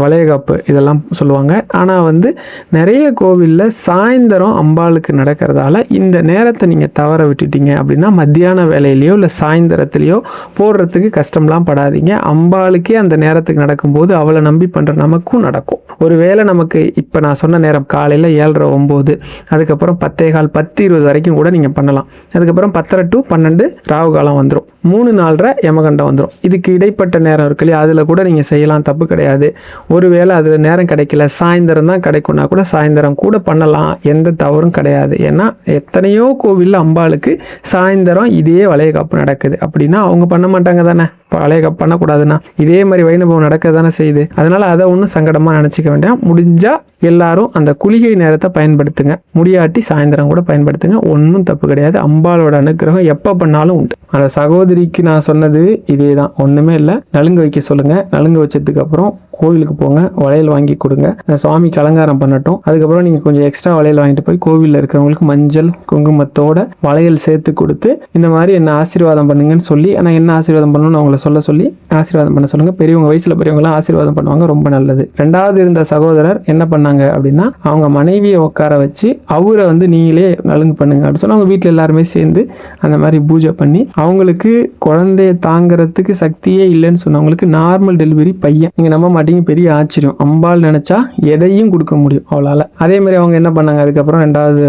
வளையகாப்பு இதெல்லாம் சொல்லுவாங்க. ஆனால் வந்து நிறைய கோவிலில் சாயந்தரம் அம்பாளுக்கு நடக்கிறதால இந்த நேரத்தை நீங்கள் தவற விட்டுட்டீங்க அப்படின்னா மத்தியான வேலையிலையோ இல்லை சாயந்தரத்துலேயோ போடுறதுக்கு கஷ்டம்லாம் படாதீங்க. அம்பாளுக்கே அந்த நேரத்துக்கு நடக்கும்போது அவளை நம்பி பண்ணுற நமக்கும் நடக்கும். ஒரு வேளை நமக்கு இப்போ நான் சொன்ன நேரம் காலையில் 7:30 9 அதுக்கப்புறம் 10:15 10:20 வரைக்கும் கூட நீங்கள் பண்ணலாம். அதுக்கப்புறம் 10:30 to 12 ராகு காலம் வந்துடும், 3:04 யமகண்டம் வந்துடும். இதுக்கு இடைப்பட்ட நேரம் இருக்கு இல்லையா, அதில் கூட நீங்கள் செய்யலாம், தப்பு கிடையாது. ஒருவேளை அதில் நேரம் கிடைக்கல, சாயந்தரம் தான் கிடைக்கும்னா கூட சாயந்தரம் கூட பண்ணலாம், எந்த தவறும் கிடையாது. ஏன்னா எத்தனையோ கோவிலில் அம்பாளுக்கு சாயந்தரம் இதே வளையகாப்பு நடக்குது. அப்படின்னா அவங்க பண்ண மாட்டாங்க தானே, வளையகாப்பு பண்ணக்கூடாதுன்னா இதே மாதிரி வைணவம் நடக்க தானே செய்யுது. அதனால் அதை ஒன்றும் சங்கடமாக நினச்சிக்க வேண்டாம். முடிஞ்சால் எல்லாரும் அந்த குளிகை நேரத்தை பயன்படுத்துங்க, முடியாட்டி சாயந்தரம் கூட பயன்படுத்துங்க, ஒன்றும் தப்பு கிடையாது. அம்பாளோட அனுக்கிரகம் எப்போ பண்ணாலும் உண்டு. அந்த சகோதரிக்கு நான் சொன்னது இதே தான், ஒன்றுமே இல்லை. நலுங்கு வைக்க சொல்லுங்கள். நலுங்கு வச்சதுக்கு அப்புறம் கோவிலுக்கு போங்க, வளையல் வாங்கி கொடுங்க, சுவாமிக்கு அலங்காரம் பண்ணட்டும். அதுக்கப்புறம் நீங்கள் கொஞ்சம் எக்ஸ்ட்ரா வளையல் வாங்கிட்டு போய் கோவிலில் இருக்கிறவங்களுக்கு மஞ்சள் குங்குமத்தோட வளையல் சேர்த்து கொடுத்து இந்த மாதிரி என்ன ஆசீர்வாதம் பண்ணுங்கன்னு சொல்லி, ஆனால் என்ன ஆசீர்வாதம் பண்ணணும்னு அவங்கள சொல்லி ஆசீர்வாதம் பண்ண சொல்லுங்கள். பெரியவங்க, வயசில் பெரியவங்களாம் ஆசீர்வாதம் பண்ணுவாங்க, ரொம்ப நல்லது. 2வது இருந்த சகோதரர் என்ன பண்ணாங்க அப்படின்னா, அவங்க மனைவியை உட்கார வச்சு அவரை வந்து நீங்களே நலுங்கு பண்ணுங்க அப்படின்னு சொன்னால் அவங்க வீட்டில் எல்லாருமே சேர்ந்து அந்த மாதிரி பூஜை பண்ணி, அவங்களுக்கு குழந்தைய தாங்கிறதுக்கு சக்தியே இல்லைன்னு சொன்னவங்களுக்கு நார்மல் டெலிவரி பையன். நீங்கள் நம்ப மாட்டீங்க, பெரிய ஆச்சரியம். அம்பாள் நினைச்சா எதையும் கொடுக்க முடியும் அவளால். அதே மாதிரி அவங்க என்ன பண்ணாங்க, அதுக்கப்புறம் 2வது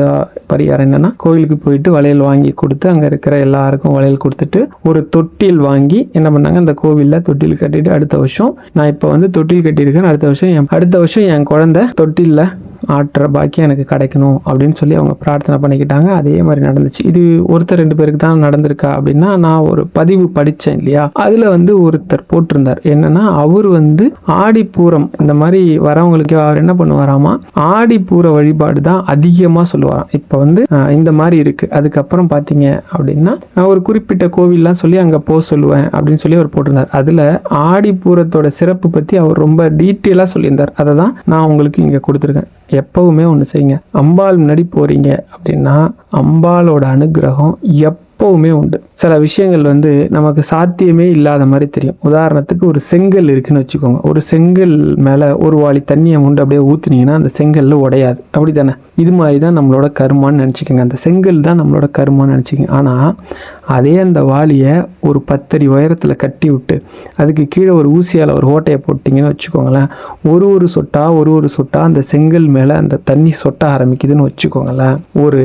பரிகாரம் என்னன்னா, கோயிலுக்கு போயிட்டு வளையல் வாங்கி கொடுத்து அங்கே இருக்கிற எல்லாருக்கும் வளையல் கொடுத்துட்டு ஒரு தொட்டில் வாங்கி என்ன பண்ணாங்க, அந்த கோவிலில் தொட்டில் கட்டிட்டு அடுத்த வருஷம் நான் இப்போ வந்து தொட்டில் கட்டியிருக்கேன், அடுத்த வருஷம் என் குழந்தை தொட்டிலில் ஆட்டுற பாக்கியம் எனக்கு கிடைக்கணும் அப்படின்னு சொல்லி அவங்க பிரார்த்தனை பண்ணிக்கிட்டாங்க. அதே மாதிரி நடந்துச்சு. இது ஒருத்தர் 2 பேருக்கு தான் நடந்திருக்கா அப்படின்னா, நான் ஒரு பதிவு படித்தேன் இல்லையா, அதில் வந்து ஒருத்தர் போட்டிருந்தார். என்னன்னா, அவர் வந்து ஆடிப்பூரம் இந்த மாதிரி வரவங்களுக்கு அவர் என்ன பண்ணுவாராமா, ஆடிப்பூர வழிபாடு தான் அதிகமாக சொல்லுவாராம். இப்போ வந்து இந்த மாதிரி இருக்குது. அதுக்கப்புறம் பார்த்தீங்க அப்படின்னா நான் ஒரு குறிப்பிட்ட கோவில்லாம் சொல்லி அங்கே போக சொல்லுவேன் அப்படின்னு சொல்லி அவர் போட்டிருந்தார். அதில் ஆடிப்பூரத்தோட சிறப்பு பற்றி அவர் ரொம்ப டீட்டெயிலாக சொல்லியிருந்தார். அதை தான் நான் உங்களுக்கு இங்கே கொடுத்துருக்கேன். எப்பவுமே ஒன்று செய்யுங்க, அம்பாள் முன்னாடி போகிறீங்க அப்படின்னா அம்பாளோட அனுகிரகம் எப்பவுமே உண்டு. சில விஷயங்கள் வந்து நமக்கு சாத்தியமே இல்லாத மாதிரி தெரியும். உதாரணத்துக்கு ஒரு செங்கல் இருக்குன்னு வச்சுக்கோங்க, ஒரு செங்கல் மேலே ஒரு வாளி தண்ணியை உண்டு அப்படியே ஊற்றுனீங்கன்னா அந்த செங்கல்ல உடையாது, அப்படி தானே? இது மாதிரி தான் நம்மளோட கர்மான்னு நினச்சிக்கோங்க. அந்த செங்கல் தான் நம்மளோட கர்மான்னு நினச்சிக்கோங்க. ஆனால் அதே அந்த வாளியை ஒரு 10 அடி உயரத்தில் கட்டி விட்டு அதுக்கு கீழே ஒரு ஊசியால் ஒரு ஓட்டையை போட்டிங்கன்னு வச்சுக்கோங்களேன், ஒரு சொட்டா அந்த செங்கல் மேலே அந்த தண்ணி சொட்ட ஆரம்பிக்குதுன்னு வச்சுக்கோங்களேன். ஒரு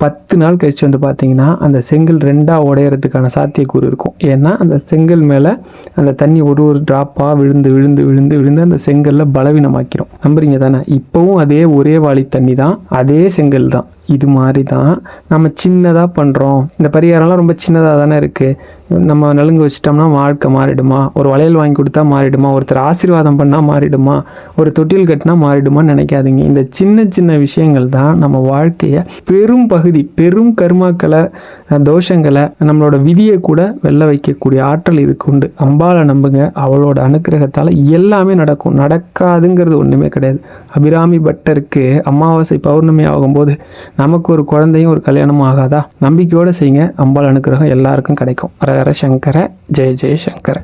10 நாள் கழிச்சு வந்து பார்த்தீங்கன்னா அந்த செங்கல் 2ஆ உடையறதுக்கான சாத்தியக்கூறு இருக்கும். ஏன்னா அந்த செங்கல் மேலே அந்த தண்ணி ஒரு டிராப்பாக விழுந்து விழுந்து விழுந்து விழுந்து அந்த செங்கல்ல பலவீனமாக்கிறோம். நம்புறீங்க தானே? இப்போவும் அதே ஒரே வாளி தண்ணி தான், அதே செங்கல் தான். இது மாதிரி தான் நம்ம சின்னதாக பண்ணுறோம். இந்த பரிகாரம்லாம் ரொம்ப சின்னதாக தானே இருக்குது. நம்ம நலுங்கு வச்சிட்டோம்னா வாழ்க்கை மாறிடுமா, ஒரு வளையல் வாங்கி கொடுத்தா மாறிடுமா, ஒருத்தர் ஆசீர்வாதம் பண்ணால் மாறிடுமா, ஒரு தொட்டில் கட்டினா மாறிடுமான்னு நினைக்காதீங்க. இந்த சின்ன சின்ன விஷயங்கள் தான் நம்ம வாழ்க்கையை பெரும் பகுதி, பெரும் கர்மாக்களை, தோஷங்களை, நம்மளோட விதியை கூட வெல்ல வைக்கக்கூடிய ஆற்றல் இதுக்கு உண்டு. அம்பாளை நம்புங்க, அவளோட அனுக்கிரகத்தால் எல்லாமே நடக்கும். நடக்காதுங்கிறது ஒன்றுமே கிடையாது. அபிராமி பட்டருக்கு அமாவாசை பௌர்ணமி ஆகும்போது நமக்கு ஒரு குழந்தையும் ஒரு கல்யாணமும் ஆகாதா? நம்பிக்கையோடு செய்யுங்க, அம்பாள் அனுக்கிரகம் எல்லாருக்கும் கிடைக்கும். ஹர ஹர சங்கர, ஜெய ஜெய சங்கர.